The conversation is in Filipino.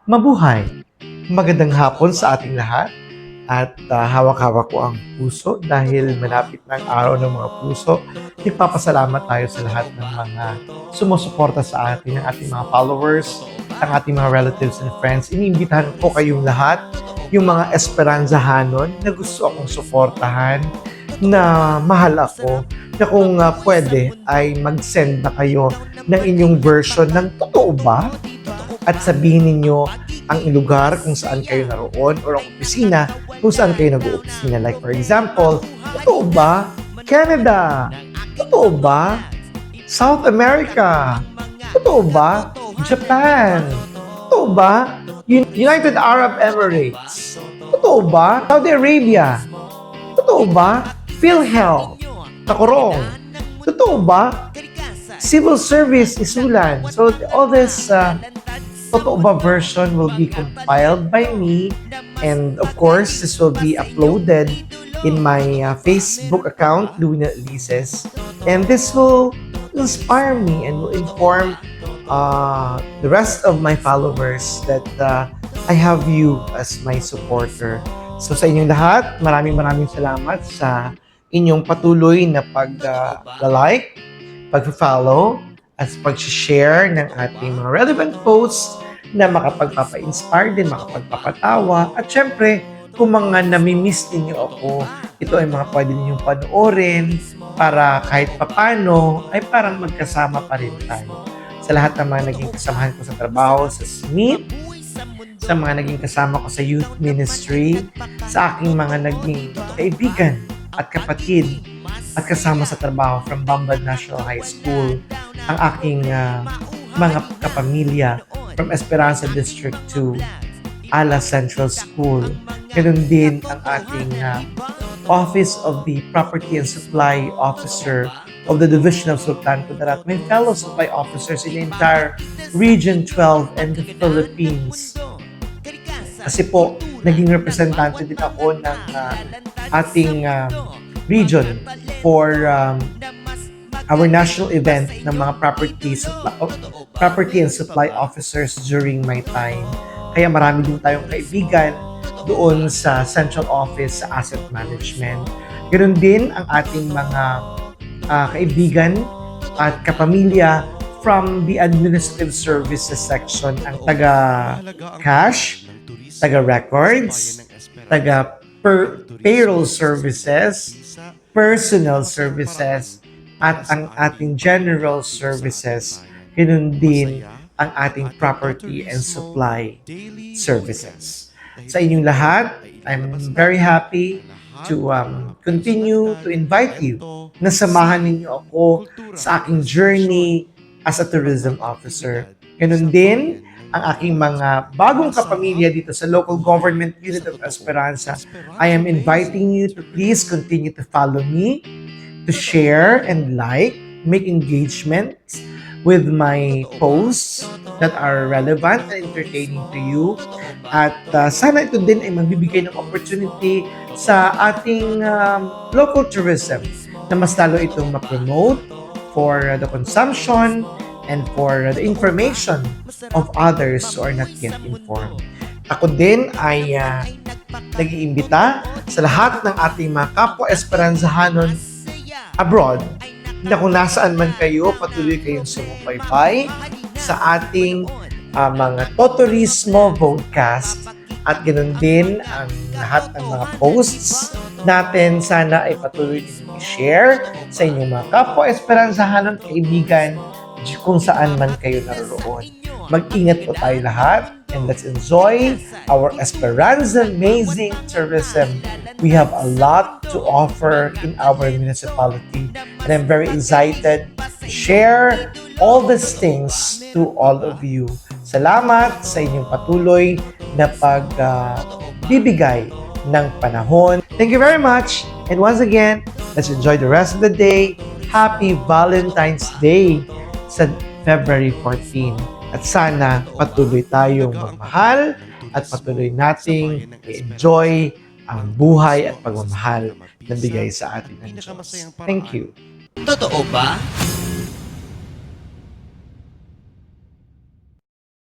Mabuhay! Magandang hapon sa ating lahat at hawak-hawak ko ang puso dahil malapit na ang araw ng mga puso. Nagpapasalamat tayo sa lahat ng mga sumusuporta sa atin, ang ating mga followers, ang ating mga relatives and friends. Iniimbitahan ko kayong lahat, yung mga Esperanzahanon na gusto akong suportahan, na mahal ako, na kung pwede ay mag-send na kayo ng inyong version ng totoo ba? At sabihin ninyo ang lugar kung saan kayo naroon or ang opisina kung saan kayo nag-opisina. Like for example, totoo ba? Canada? Totoo ba? South America? Totoo ba? Japan? Totoo ba? United Arab Emirates? Totoo ba? Saudi Arabia? Totoo ba? PhilHealth? Tacorong? Totoo ba? Civil Service Isulan? So all this totoo ba version will be compiled by me, and of course this will be uploaded in my Facebook account, Luna Elises, and this will inspire me and will inform the rest of my followers that I have you as my supporter. So sa inyong lahat, maraming salamat sa inyong patuloy na pag-like, pag-follow, at pag-share ng ating mga relevant posts na makapagpapa-inspire din, makapagpapatawa. At syempre, kung mga namimiss ninyo ako, ito ay mga pwede ninyong panoorin para kahit papano ay parang magkasama pa rin tayo. Sa lahat ng mga naging kasamahan ko sa trabaho, sa Smith, sa mga naging kasama ko sa youth ministry, sa aking mga naging kaibigan at kapatid at kasama sa trabaho from Bambad National High School, ang aking mga kapamilya from Esperanza District to Ala Central School. Ganun din ang ating Office of the Property and Supply Officer of the Division of Sultan Kudarat, my fellow supply officers in the entire Region 12 and the Philippines. Kasi po, naging representante din ako ng ating region for our national event ng mga property and supply officers during my time. Kaya marami din tayong kaibigan doon sa central office sa asset management. Ganoon din ang ating mga kaibigan at kapamilya from the administrative services section, ang taga-cash, taga-records, taga-payroll services, personal services, at ang ating general services. Ganun din ang ating property and supply services. Sa inyong lahat, I'm very happy to continue to invite you na samahan ninyo ako sa aking journey as a tourism officer. Ganun din ang aking mga bagong kapamilya dito sa local government unit of Esperanza. I am inviting you to please continue to follow me, to share and like, make engagements with my posts that are relevant and entertaining to you. At sana ito din ay magbibigay ng opportunity sa ating local tourism na mas lalo itong ma-promote for the consumption and for the information of others who are not yet informed. Ako din ay nag-iimbita sa lahat ng ating mga kapwa Esperanzahanon abroad na kung nasaan man kayo, patuloy kayong sumubaybay sa ating mga Toturismo Vodcast, at ganoon din ang lahat ng mga posts natin. Sana ay patuloy ninyong i-share sa inyong mga kapwa Esperanzahanon kaibigan kung saan man kayo naroon. Mag-ingat po tayo lahat, and let's enjoy our Esperanza amazing tourism. We have a lot to offer in our municipality, and I'm very excited to share all these things to all of you. Salamat sa inyong patuloy na pagbibigay ng panahon. Thank you very much, and once again, let's enjoy the rest of the day. Happy Valentine's Day sa February 14. At sana patuloy tayong magmahal at patuloy nating i-enjoy ang buhay at pagmamahal na bigay sa atin ng Diyos. Thank you. Totoo ba?